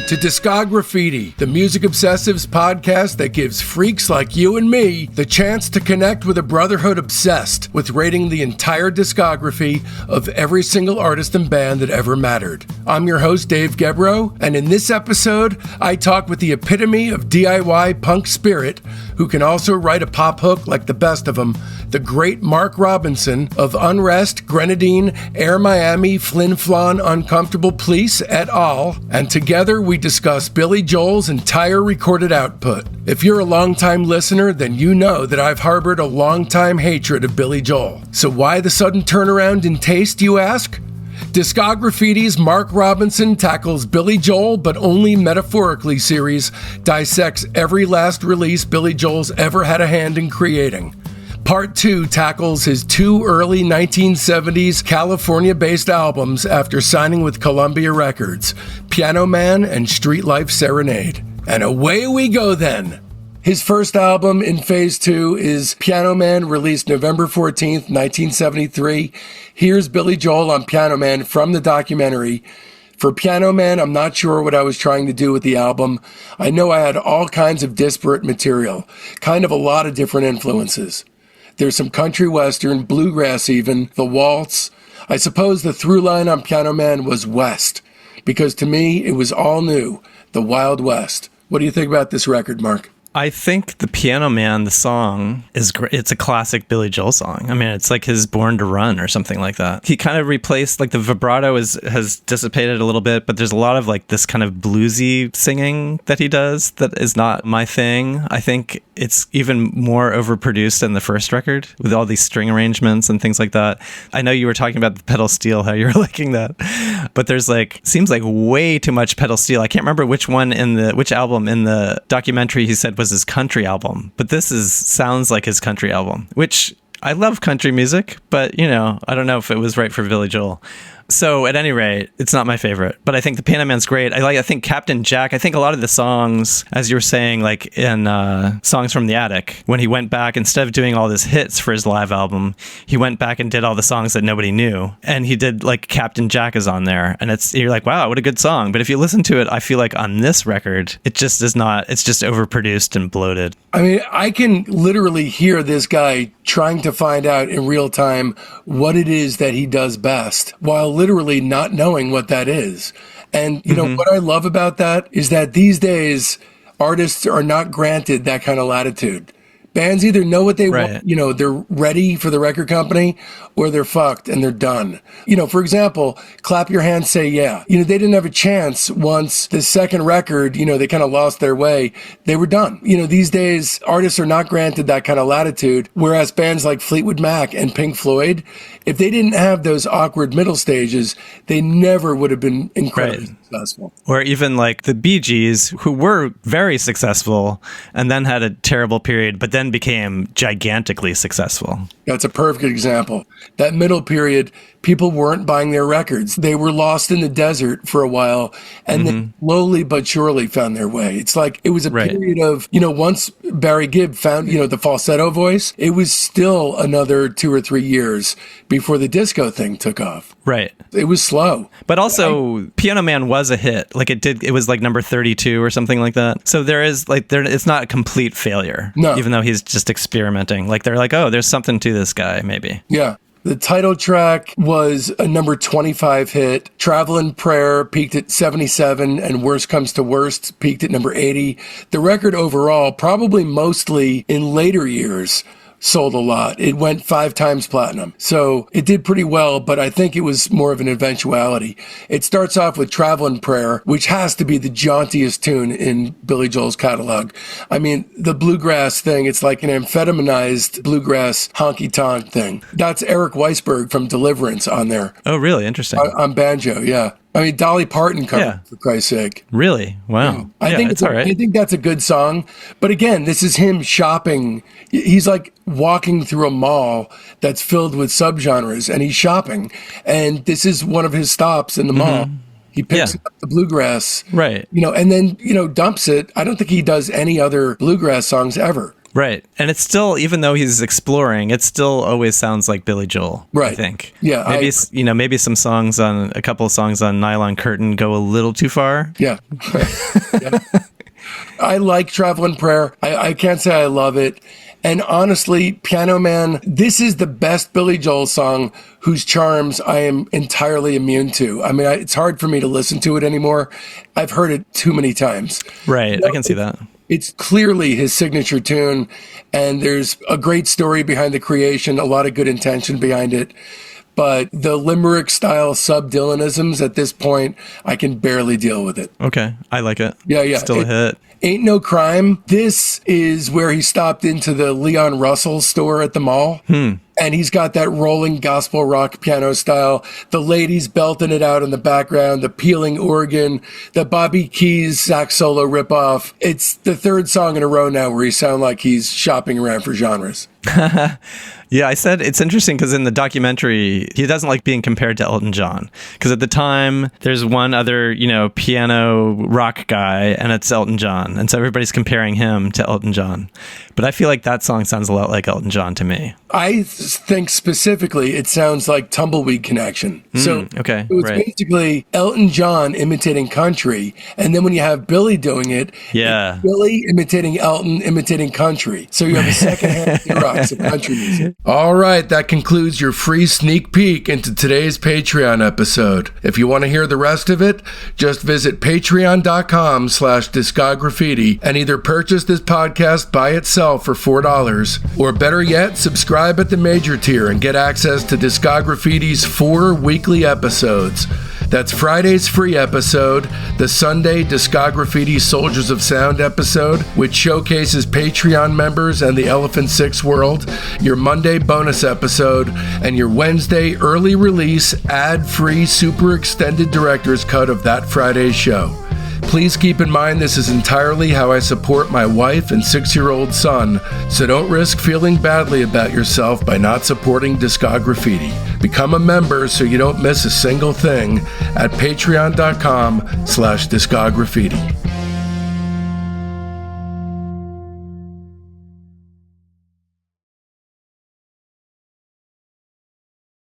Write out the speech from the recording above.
to Discograffiti, the music obsessives podcast that gives freaks like you and me the chance to connect with a brotherhood obsessed with rating the entire discography of every single artist and band that ever mattered. I'm your host, Dave Gebroe, and in this episode, I talk with the epitome of DIY punk spirit, who can also write a pop hook like the best of them, the great Mark Robinson of UNREST'S, Grenadine, Air Miami, Flint Flon, Uncomfortable Police, et al., and together we discuss Billy Joel's entire recorded output. If you're a longtime listener, then you know that I've harbored a longtime hatred of Billy Joel. So why the sudden turnaround in taste, you ask? Discograffiti's Mark Robinson tackles Billy Joel, but Only Metaphorically series dissects every last release Billy Joel's ever had a hand in creating. Part 2 tackles his two early 1970s California-based albums after signing with Columbia Records, Piano Man and Streetlife Serenade. And away we go then! His first album in Phase 2 is Piano Man, released November 14th, 1973. Here's Billy Joel on Piano Man from the documentary. For Piano Man, I'm not sure what I was trying to do with the album. I know I had all kinds of disparate material, kind of a lot of different influences. There's some country western, bluegrass even, the waltz. I suppose the through line on Piano Man was West, because to me, it was all new, the Wild West. What do you think about this record, Mark? I think the Piano Man, the song, is great. It's a classic Billy Joel song. I mean, it's like his Born to Run or something like that. He kind of replaced, like the vibrato has dissipated a little bit, but there's a lot of like this kind of bluesy singing that he does that is not my thing. I think it's even more overproduced than the first record with all these string arrangements and things like that. I know you were talking about the pedal steel, how you're liking that, but there's like, seems like way too much pedal steel. I can't remember which album in the documentary he said was his country album, but sounds like his country album, which I love country music, but I don't know if it was right for Billy Joel. So at any rate, it's not my favorite, but I think the Piano Man's great. I think Captain Jack, I think a lot of the songs, as you were saying, like in Songs from the Attic, when he went back, instead of doing all his hits for his live album, he went back and did all the songs that nobody knew. And he did like Captain Jack is on there. And you're like, wow, what a good song. But if you listen to it, I feel like on this record, it just is not, it's just overproduced and bloated. I mean, I can literally hear this guy trying to find out in real time what it is that he does best, while literally not knowing what that is. And, what I love about that is that these days, artists are not granted that kind of latitude. Bands either know what they want, they're ready for the record company, or they're fucked and they're done. For example, Clap Your Hands, Say Yeah. They didn't have a chance once the second record, they kind of lost their way. They were done. These days, artists are not granted that kind of latitude, whereas bands like Fleetwood Mac and Pink Floyd, if they didn't have those awkward middle stages, they never would have been incredibly successful. Or even like the Bee Gees, who were very successful and then had a terrible period, but then became gigantically successful. That's a perfect example. That middle period, people weren't buying their records. They were lost in the desert for a while, and then slowly but surely found their way. It's like it was a period of, once Barry Gibb found, the falsetto voice, it was still another 2 or 3 years before the disco thing took off. Right. It was slow. But also, Piano Man was a hit. Like it was like number 32 or something like that. So it's not a complete failure. No. Even though he's just experimenting. Like they're like, oh, there's something to this guy, maybe. Yeah. The title track was a number 25 hit. Travelin' Prayer peaked at 77, and Worst Comes to Worst peaked at number 80. The record overall, probably mostly in later years, sold a lot. It went 5 times platinum. So it did pretty well, but I think it was more of an eventuality. It starts off with Travelin' Prayer, which has to be the jauntiest tune in Billy Joel's catalog. I mean, the bluegrass thing, it's like an amphetamized bluegrass honky-tonk thing. That's Eric Weisberg from Deliverance on there. Oh, really? Interesting. On banjo, yeah. I mean, Dolly Parton covered for Christ's sake. Really? Wow. I think it's all right. I think that's a good song. But again, this is him shopping. He's like walking through a mall that's filled with subgenres, and he's shopping. And this is one of his stops in the mall. He picks up the bluegrass, right? And then dumps it. I don't think he does any other bluegrass songs ever. Right. And it's still, even though he's exploring, it still always sounds like Billy Joel. Right. I think. Yeah. Maybe, maybe a couple of songs on Nylon Curtain go a little too far. Yeah. Yeah. I like Traveling Prayer. I can't say I love it. And honestly, Piano Man, this is the best Billy Joel song whose charms I am entirely immune to. I mean, it's hard for me to listen to it anymore. I've heard it too many times. Right. I can see that. It's clearly his signature tune, and there's a great story behind the creation, a lot of good intention behind it. But the Limerick-style sub-Dylanisms at this point, I can barely deal with it. Okay. I like it. Yeah. Still a hit. Ain't No Crime. This is where he stopped into the Leon Russell store at the mall. And he's got that rolling gospel rock piano style, the ladies belting it out in the background, the peeling organ, the Bobby Keys sax solo ripoff. It's the third song in a row now where he sounds like he's shopping around for genres. Yeah, I said it's interesting because in the documentary, he doesn't like being compared to Elton John. Because at the time, there's one other, piano rock guy, and it's Elton John. And so everybody's comparing him to Elton John. But I feel like that song sounds a lot like Elton John to me. I think specifically it sounds like Tumbleweed Connection. Okay, it was basically Elton John imitating country. And then when you have Billy doing it, it's Billy imitating Elton, imitating country. So you have a second hand Xerox of country music. All right, that concludes your free sneak peek into today's Patreon episode. If you want to hear the rest of it, just visit patreon.com/discograffiti and either purchase this podcast by itself for $4, or better yet, subscribe at the major tier and get access to Discograffiti's 4 weekly episodes. That's Friday's free episode, the Sunday Discograffiti Soldiers of Sound episode, which showcases Patreon members and the Elephant Six world, your Monday bonus episode, and your Wednesday early release ad-free super extended director's cut of that Friday's show. Please keep in mind this is entirely how I support my wife and 6-year-old son, so don't risk feeling badly about yourself by not supporting Discograffiti. Become a member so you don't miss a single thing at patreon.com/discograffiti.